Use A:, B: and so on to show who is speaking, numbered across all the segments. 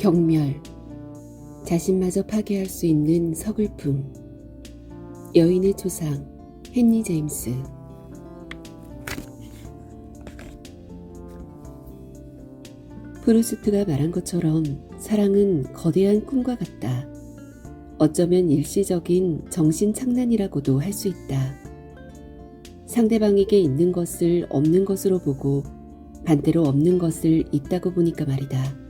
A: 경멸, 자신마저 파괴할 수 있는 서글픔. 여인의 초상, 헨리 제임스. 프루스트가 말한 것처럼 사랑은 거대한 꿈과 같다. 어쩌면 일시적인 정신착란이라고도 할 수 있다. 상대방에게 있는 것을 없는 것으로 보고 반대로 없는 것을 있다고 보니까 말이다.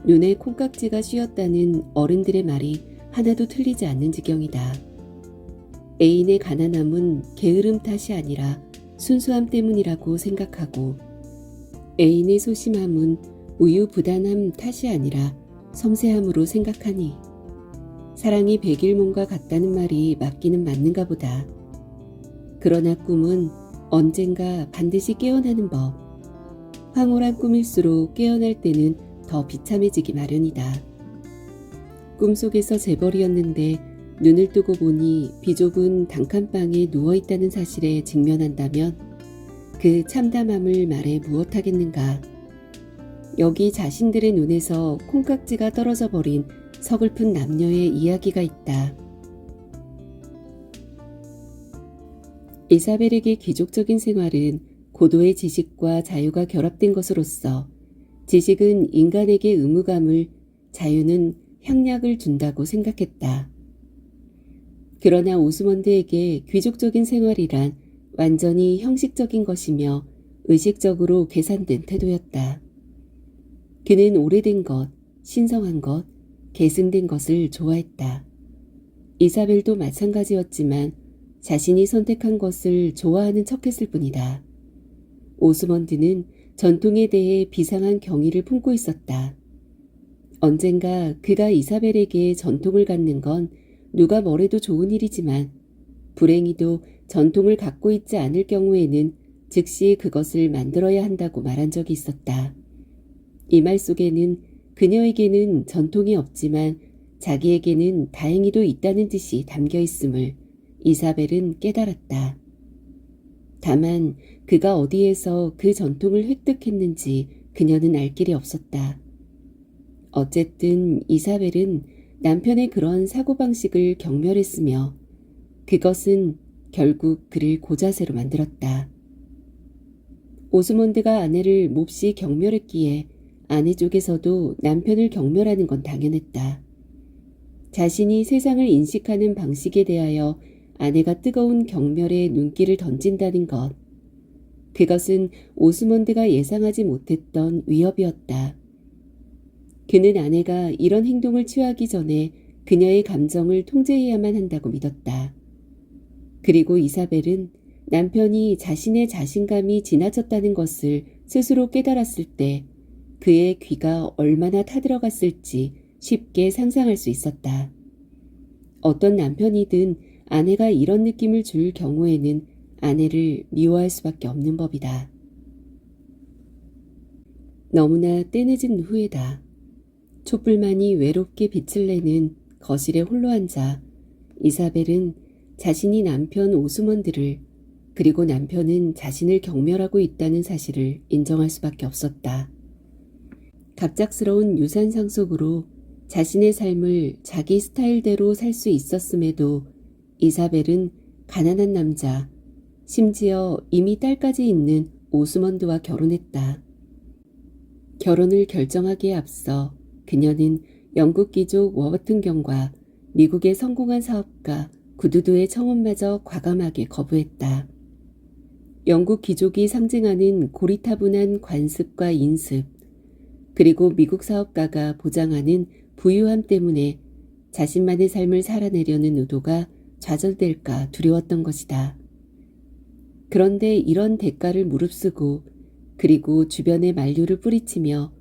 A: 눈에 콩깍지가 씌었다는 어른들의 말이 하나도 틀리지 않는 지경이다. 애인의 가난함은 게으름 탓이 아니라 순수함 때문이라고 생각하고, 애인의 소심함은 우유부단함 탓이 아니라 섬세함으로 생각하니, 사랑이 백일몽과 같다는 말이 맞기는 맞는가 보다. 그러나 꿈은 언젠가 반드시 깨어나는 법. 황홀한 꿈일수록 깨어날 때는 더 비참해지기 마련이다. 꿈속에서 재벌이었는데 눈을 뜨고 보니 비좁은 단칸방에 누워있다는 사실에 직면한다면 그 참담함을 말해 무엇하겠는가. 여기 자신들의 눈에서 콩깍지가 떨어져 버린 서글픈 남녀의 이야기가 있다. 이사벨에게 귀족적인 생활은 고도의 지식과 자유가 결합된 것으로서 지식은 인간에게 의무감을, 자유는 향락을 준다고 생각했다. 그러나 오스먼드에게 귀족적인 생활이란 완전히 형식적인 것이며 의식적으로 계산된 태도였다. 그는 오래된 것, 신성한 것, 계승된 것을 좋아했다. 이사벨도 마찬가지였지만 자신이 선택한 것을 좋아하는 척했을 뿐이다. 오스먼드는 전통에 대해 비상한 경의를 품고 있었다. 언젠가 그가 이사벨에게 전통을 갖는 건 누가 뭐래도 좋은 일이지만 불행히도 전통을 갖고 있지 않을 경우에는 즉시 그것을 만들어야 한다고 말한 적이 있었다. 이 말 속에는 그녀에게는 전통이 없지만 자기에게는 다행히도 있다는 뜻이 담겨 있음을 이사벨은 깨달았다. 다만 그가 어디에서 그 전통을 획득했는지 그녀는 알 길이 없었다. 어쨌든 이사벨은 남편의 그런 사고방식을 경멸했으며 그것은 결국 그를 고자세로 만들었다. 오스먼드가 아내를 몹시 경멸했기에 아내 쪽에서도 남편을 경멸하는 건 당연했다. 자신이 세상을 인식하는 방식에 대하여 아내가 뜨거운 경멸의 눈길을 던진다는 것. 그것은 오스먼드가 예상하지 못했던 위협이었다. 그는 아내가 이런 행동을 취하기 전에 그녀의 감정을 통제해야만 한다고 믿었다. 그리고 이사벨은 남편이 자신의 자신감이 지나쳤다는 것을 스스로 깨달았을 때 그의 귀가 얼마나 타들어갔을지 쉽게 상상할 수 있었다. 어떤 남편이든 아내가 이런 느낌을 줄 경우에는 아내를 미워할 수밖에 없는 법이다. 너무나 때늦은 후에다. 촛불만이 외롭게 빛을 내는 거실에 홀로 앉아 이사벨은 자신이 남편 오스먼드를, 그리고 남편은 자신을 경멸하고 있다는 사실을 인정할 수밖에 없었다. 갑작스러운 유산 상속으로 자신의 삶을 자기 스타일대로 살 수 있었음에도 이사벨은 가난한 남자, 심지어 이미 딸까지 있는 오스먼드와 결혼했다. 결혼을 결정하기에 앞서 그녀는 영국 귀족 워버튼경과 미국의 성공한 사업가 구두두의 청혼마저 과감하게 거부했다. 영국 귀족이 상징하는 고리타분한 관습과 인습, 그리고 미국 사업가가 보장하는 부유함 때문에 자신만의 삶을 살아내려는 의도가 좌절될까 두려웠던 것이다. 그런데 이런 대가를 무릅쓰고 그리고 주변에 만류를 뿌리치며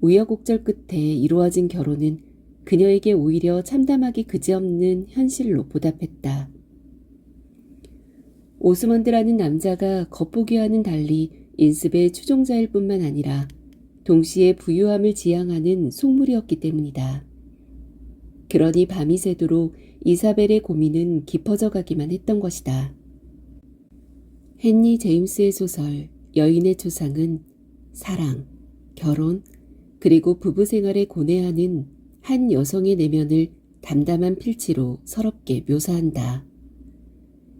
A: 우여곡절 끝에 이루어진 결혼은 그녀에게 오히려 참담하기 그지없는 현실로 보답했다. 오스먼드라는 남자가 겉보기와는 달리 인습의 추종자일 뿐만 아니라 동시에 부유함을 지향하는 속물이었기 때문이다. 그러니 밤이 새도록 이사벨의 고민은 깊어져 가기만 했던 것이다. 헨리 제임스의 소설 여인의 초상은 사랑, 결혼, 그리고 부부 생활에 고뇌하는 한 여성의 내면을 담담한 필치로 서럽게 묘사한다.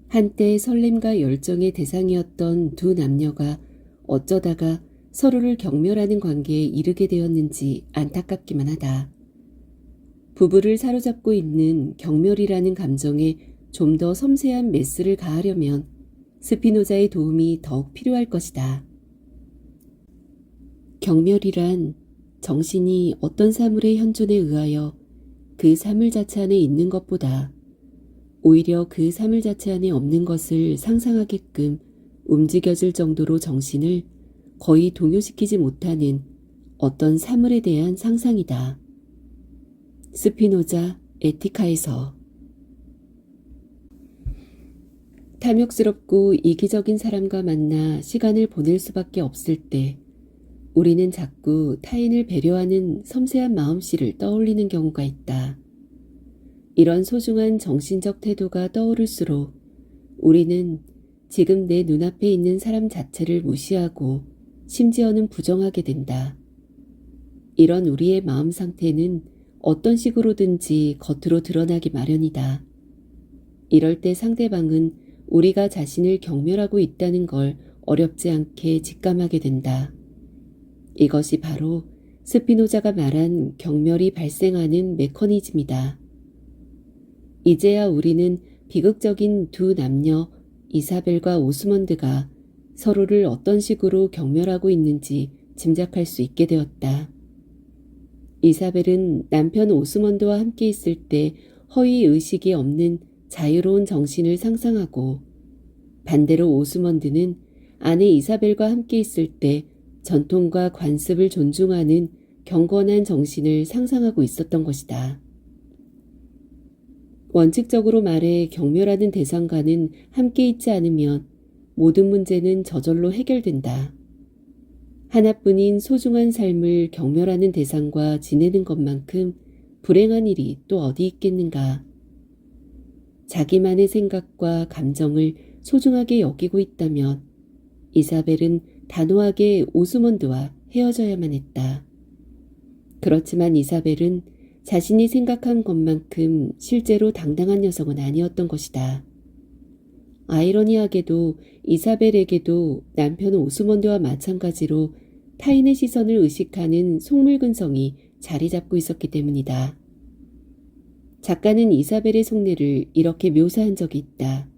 A: 한때 설렘과 열정의 대상이었던 두 남녀가 어쩌다가 서로를 경멸하는 관계에 이르게 되었는지 안타깝기만 하다. 부부를 사로잡고 있는 경멸이라는 감정에 좀 더 섬세한 메스를 가하려면 스피노자의 도움이 더욱 필요할 것이다. 경멸이란 정신이 어떤 사물의 현존에 의하여 그 사물 자체 안에 있는 것보다 오히려 그 사물 자체 안에 없는 것을 상상하게끔 움직여질 정도로 정신을 거의 동요시키지 못하는 어떤 사물에 대한 상상이다. 스피노자 에티카에서. 탐욕스럽고 이기적인 사람과 만나 시간을 보낼 수밖에 없을 때 우리는 자꾸 타인을 배려하는 섬세한 마음씨를 떠올리는 경우가 있다. 이런 소중한 정신적 태도가 떠오를수록 우리는 지금 내 눈앞에 있는 사람 자체를 무시하고 심지어는 부정하게 된다. 이런 우리의 마음 상태는 어떤 식으로든지 겉으로 드러나기 마련이다. 이럴 때 상대방은 우리가 자신을 경멸하고 있다는 걸 어렵지 않게 직감하게 된다. 이것이 바로 스피노자가 말한 경멸이 발생하는 메커니즘이다. 이제야 우리는 비극적인 두 남녀 이사벨과 오스먼드가 서로를 어떤 식으로 경멸하고 있는지 짐작할 수 있게 되었다. 이사벨은 남편 오스먼드와 함께 있을 때 허위 의식이 없는 자유로운 정신을 상상하고 반대로 오스먼드는 아내 이사벨과 함께 있을 때 전통과 관습을 존중하는 경건한 정신을 상상하고 있었던 것이다. 원칙적으로 말해 경멸하는 대상과는 함께 있지 않으면 모든 문제는 저절로 해결된다. 하나뿐인 소중한 삶을 경멸하는 대상과 지내는 것만큼 불행한 일이 또 어디 있겠는가. 자기만의 생각과 감정을 소중하게 여기고 있다면 이사벨은 단호하게 오스먼드와 헤어져야만 했다. 그렇지만 이사벨은 자신이 생각한 것만큼 실제로 당당한 여성은 아니었던 것이다. 아이러니하게도 이사벨에게도 남편 오스먼드와 마찬가지로 타인의 시선을 의식하는 속물근성이 자리 잡고 있었기 때문이다. 작가는 이사벨의 속내를 이렇게 묘사한 적이 있다.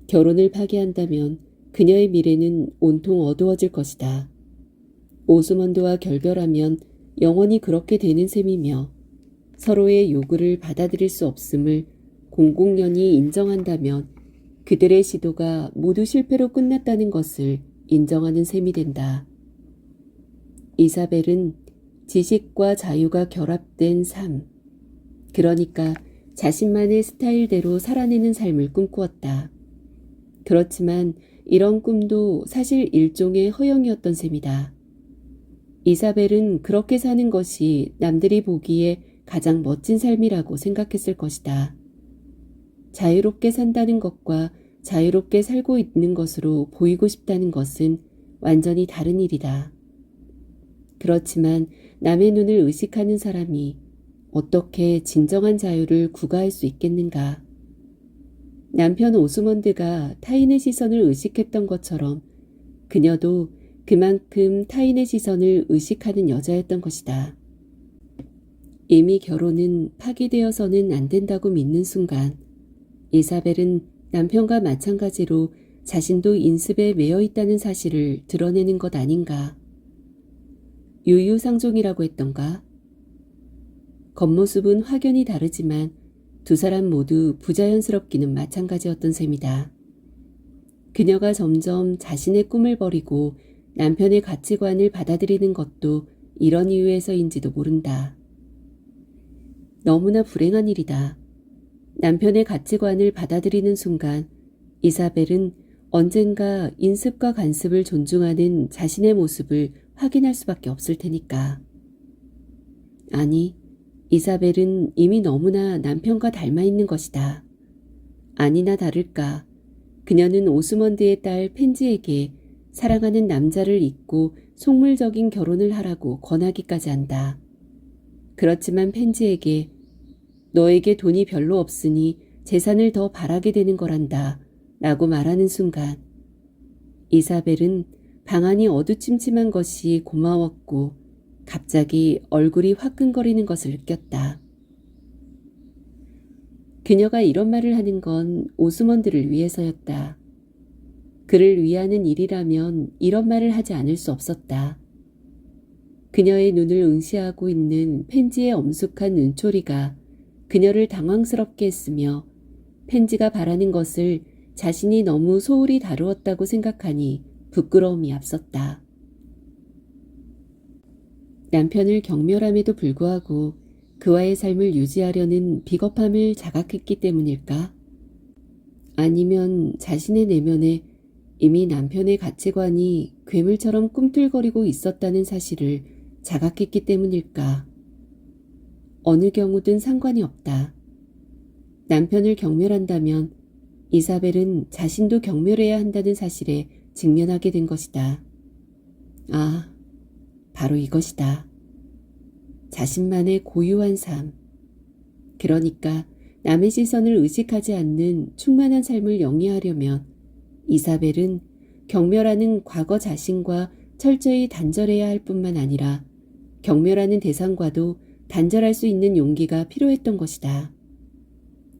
A: 결혼을 파기한다면 그녀의 미래는 온통 어두워질 것이다. 오스먼드와 결별하면 영원히 그렇게 되는 셈이며 서로의 요구를 받아들일 수 없음을 공공연히 인정한다면 그들의 시도가 모두 실패로 끝났다는 것을 인정하는 셈이 된다. 이사벨은 지식과 자유가 결합된 삶, 그러니까 자신만의 스타일대로 살아내는 삶을 꿈꾸었다. 그렇지만 이런 꿈도 사실 일종의 허영이었던 셈이다. 이사벨은 그렇게 사는 것이 남들이 보기에 가장 멋진 삶이라고 생각했을 것이다. 자유롭게 산다는 것과 자유롭게 살고 있는 것으로 보이고 싶다는 것은 완전히 다른 일이다. 그렇지만 남의 눈을 의식하는 사람이 어떻게 진정한 자유를 구가할 수 있겠는가? 남편 오스먼드가 타인의 시선을 의식했던 것처럼 그녀도 그만큼 타인의 시선을 의식하는 여자였던 것이다. 이미 결혼은 파기되어서는 안 된다고 믿는 순간 이사벨은 남편과 마찬가지로 자신도 인습에 매여 있다는 사실을 드러내는 것 아닌가. 유유상종이라고 했던가? 겉모습은 확연히 다르지만 두 사람 모두 부자연스럽기는 마찬가지였던 셈이다. 그녀가 점점 자신의 꿈을 버리고 남편의 가치관을 받아들이는 것도 이런 이유에서인지도 모른다. 너무나 불행한 일이다. 남편의 가치관을 받아들이는 순간 이사벨은 언젠가 인습과 관습을 존중하는 자신의 모습을 확인할 수밖에 없을 테니까. 아니, 이사벨은 이미 너무나 남편과 닮아 있는 것이다. 아니나 다를까 그녀는 오스먼드의 딸 펜지에게 사랑하는 남자를 잊고 속물적인 결혼을 하라고 권하기까지 한다. 그렇지만 펜지에게 너에게 돈이 별로 없으니 재산을 더 바라게 되는 거란다 라고 말하는 순간 이사벨은 방안이 어두침침한 것이 고마웠고 갑자기 얼굴이 화끈거리는 것을 느꼈다. 그녀가 이런 말을 하는 건 오스먼드를 위해서였다. 그를 위하는 일이라면 이런 말을 하지 않을 수 없었다. 그녀의 눈을 응시하고 있는 펜지의 엄숙한 눈초리가 그녀를 당황스럽게 했으며 펜지가 바라는 것을 자신이 너무 소홀히 다루었다고 생각하니 부끄러움이 앞섰다. 남편을 경멸함에도 불구하고 그와의 삶을 유지하려는 비겁함을 자각했기 때문일까? 아니면 자신의 내면에 이미 남편의 가치관이 괴물처럼 꿈틀거리고 있었다는 사실을 자각했기 때문일까? 어느 경우든 상관이 없다. 남편을 경멸한다면 이사벨은 자신도 경멸해야 한다는 사실에 직면하게 된 것이다. 아, 바로 이것이다. 자신만의 고유한 삶. 그러니까 남의 시선을 의식하지 않는 충만한 삶을 영위하려면 이사벨은 경멸하는 과거 자신과 철저히 단절해야 할 뿐만 아니라 경멸하는 대상과도 단절할 수 있는 용기가 필요했던 것이다.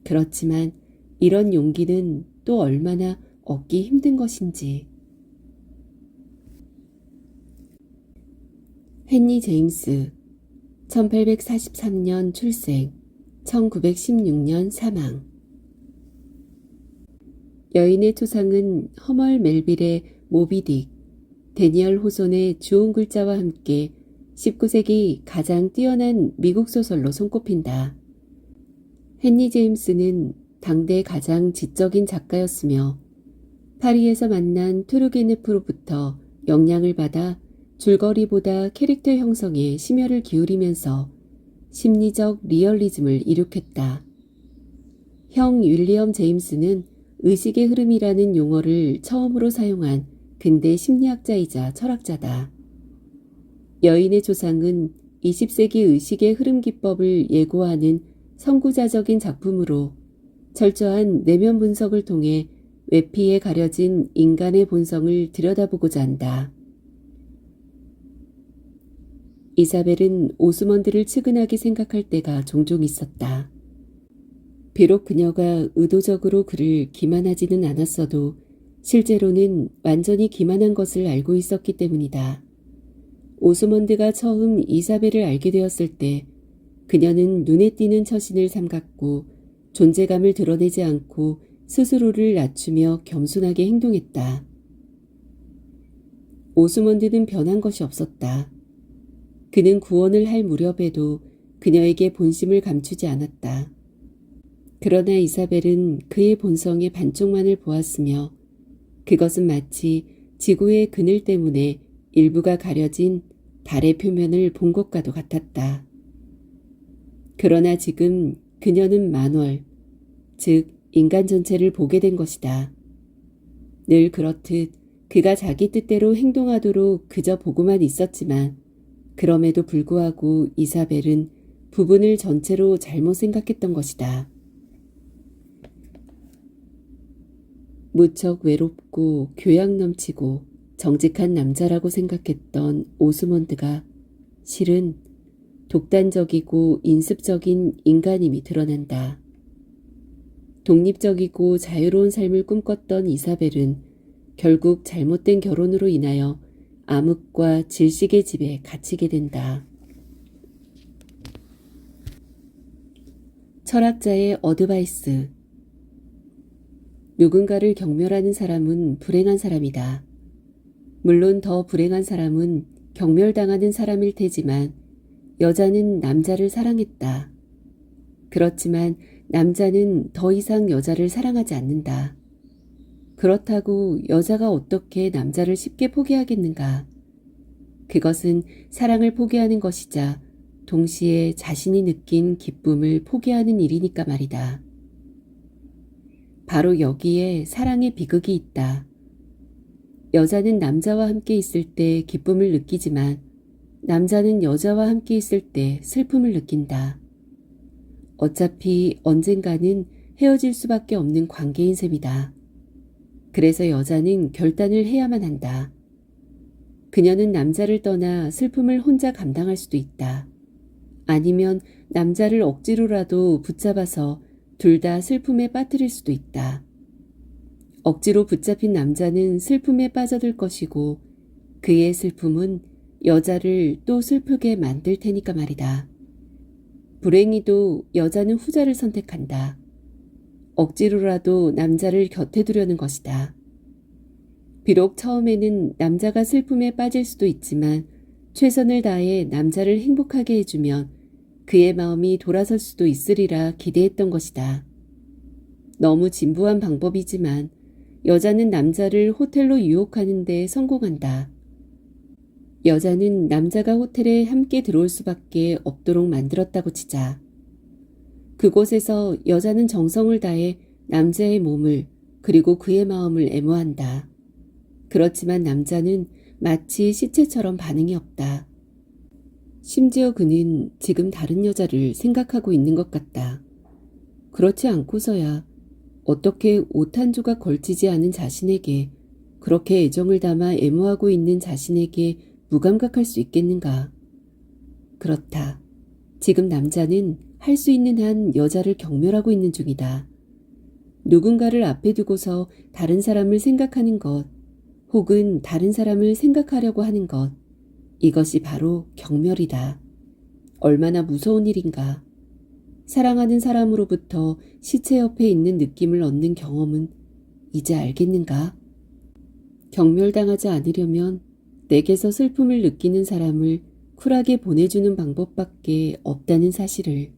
A: 그렇지만 이런 용기는 또 얼마나 얻기 힘든 것인지. 헨리 제임스, 1843년 출생, 1916년 사망. 여인의 초상은 허멀 멜빌의 모비딕, 데니얼 호손의 주온 글자와 함께 19세기 가장 뛰어난 미국 소설로 손꼽힌다. 헨리 제임스는 당대 가장 지적인 작가였으며 파리에서 만난 투르게네프로부터 영향을 받아 줄거리보다 캐릭터 형성에 심혈을 기울이면서 심리적 리얼리즘을 이룩했다. 형 윌리엄 제임스는 의식의 흐름이라는 용어를 처음으로 사용한 근대 심리학자이자 철학자다. 여인의 조상은 20세기 의식의 흐름 기법을 예고하는 선구자적인 작품으로 철저한 내면 분석을 통해 외피에 가려진 인간의 본성을 들여다보고자 한다. 이사벨은 오스먼드를 측은하게 생각할 때가 종종 있었다. 비록 그녀가 의도적으로 그를 기만하지는 않았어도 실제로는 완전히 기만한 것을 알고 있었기 때문이다. 오스먼드가 처음 이사벨을 알게 되었을 때 그녀는 눈에 띄는 처신을 삼갔고 존재감을 드러내지 않고 스스로를 낮추며 겸손하게 행동했다. 오스먼드는 변한 것이 없었다. 그는 구원을 할 무렵에도 그녀에게 본심을 감추지 않았다. 그러나 이사벨은 그의 본성의 반쪽만을 보았으며 그것은 마치 지구의 그늘 때문에 일부가 가려진 달의 표면을 본 것과도 같았다. 그러나 지금 그녀는 만월, 즉 인간 전체를 보게 된 것이다. 늘 그렇듯 그가 자기 뜻대로 행동하도록 그저 보고만 있었지만 그럼에도 불구하고 이사벨은 부분을 전체로 잘못 생각했던 것이다. 무척 외롭고 교양 넘치고 정직한 남자라고 생각했던 오스먼드가 실은 독단적이고 인습적인 인간임이 드러난다. 독립적이고 자유로운 삶을 꿈꿨던 이사벨은 결국 잘못된 결혼으로 인하여 암흑과 질식의 집에 갇히게 된다. 철학자의 어드바이스. 누군가를 경멸하는 사람은 불행한 사람이다. 물론 더 불행한 사람은 경멸당하는 사람일 테지만 여자는 남자를 사랑했다. 그렇지만 남자는 더 이상 여자를 사랑하지 않는다. 그렇다고 여자가 어떻게 남자를 쉽게 포기하겠는가? 그것은 사랑을 포기하는 것이자 동시에 자신이 느낀 기쁨을 포기하는 일이니까 말이다. 바로 여기에 사랑의 비극이 있다. 여자는 남자와 함께 있을 때 기쁨을 느끼지만 남자는 여자와 함께 있을 때 슬픔을 느낀다. 어차피 언젠가는 헤어질 수밖에 없는 관계인 셈이다. 그래서 여자는 결단을 해야만 한다. 그녀는 남자를 떠나 슬픔을 혼자 감당할 수도 있다. 아니면 남자를 억지로라도 붙잡아서 둘 다 슬픔에 빠뜨릴 수도 있다. 억지로 붙잡힌 남자는 슬픔에 빠져들 것이고 그의 슬픔은 여자를 또 슬프게 만들 테니까 말이다. 불행히도 여자는 후자를 선택한다. 억지로라도 남자를 곁에 두려는 것이다. 비록 처음에는 남자가 슬픔에 빠질 수도 있지만 최선을 다해 남자를 행복하게 해주면 그의 마음이 돌아설 수도 있으리라 기대했던 것이다. 너무 진부한 방법이지만 여자는 남자를 호텔로 유혹하는 데 성공한다. 여자는 남자가 호텔에 함께 들어올 수밖에 없도록 만들었다고 치자. 그곳에서 여자는 정성을 다해 남자의 몸을 그리고 그의 마음을 애무한다. 그렇지만 남자는 마치 시체처럼 반응이 없다. 심지어 그는 지금 다른 여자를 생각하고 있는 것 같다. 그렇지 않고서야 어떻게 옷 한 조각 걸치지 않은 자신에게 그렇게 애정을 담아 애무하고 있는 자신에게 무감각할 수 있겠는가? 그렇다. 지금 남자는 할 수 있는 한 여자를 경멸하고 있는 중이다. 누군가를 앞에 두고서 다른 사람을 생각하는 것, 혹은 다른 사람을 생각하려고 하는 것, 이것이 바로 경멸이다. 얼마나 무서운 일인가. 사랑하는 사람으로부터 시체 옆에 있는 느낌을 얻는 경험은 이제 알겠는가? 경멸당하지 않으려면 내게서 슬픔을 느끼는 사람을 쿨하게 보내주는 방법밖에 없다는 사실을.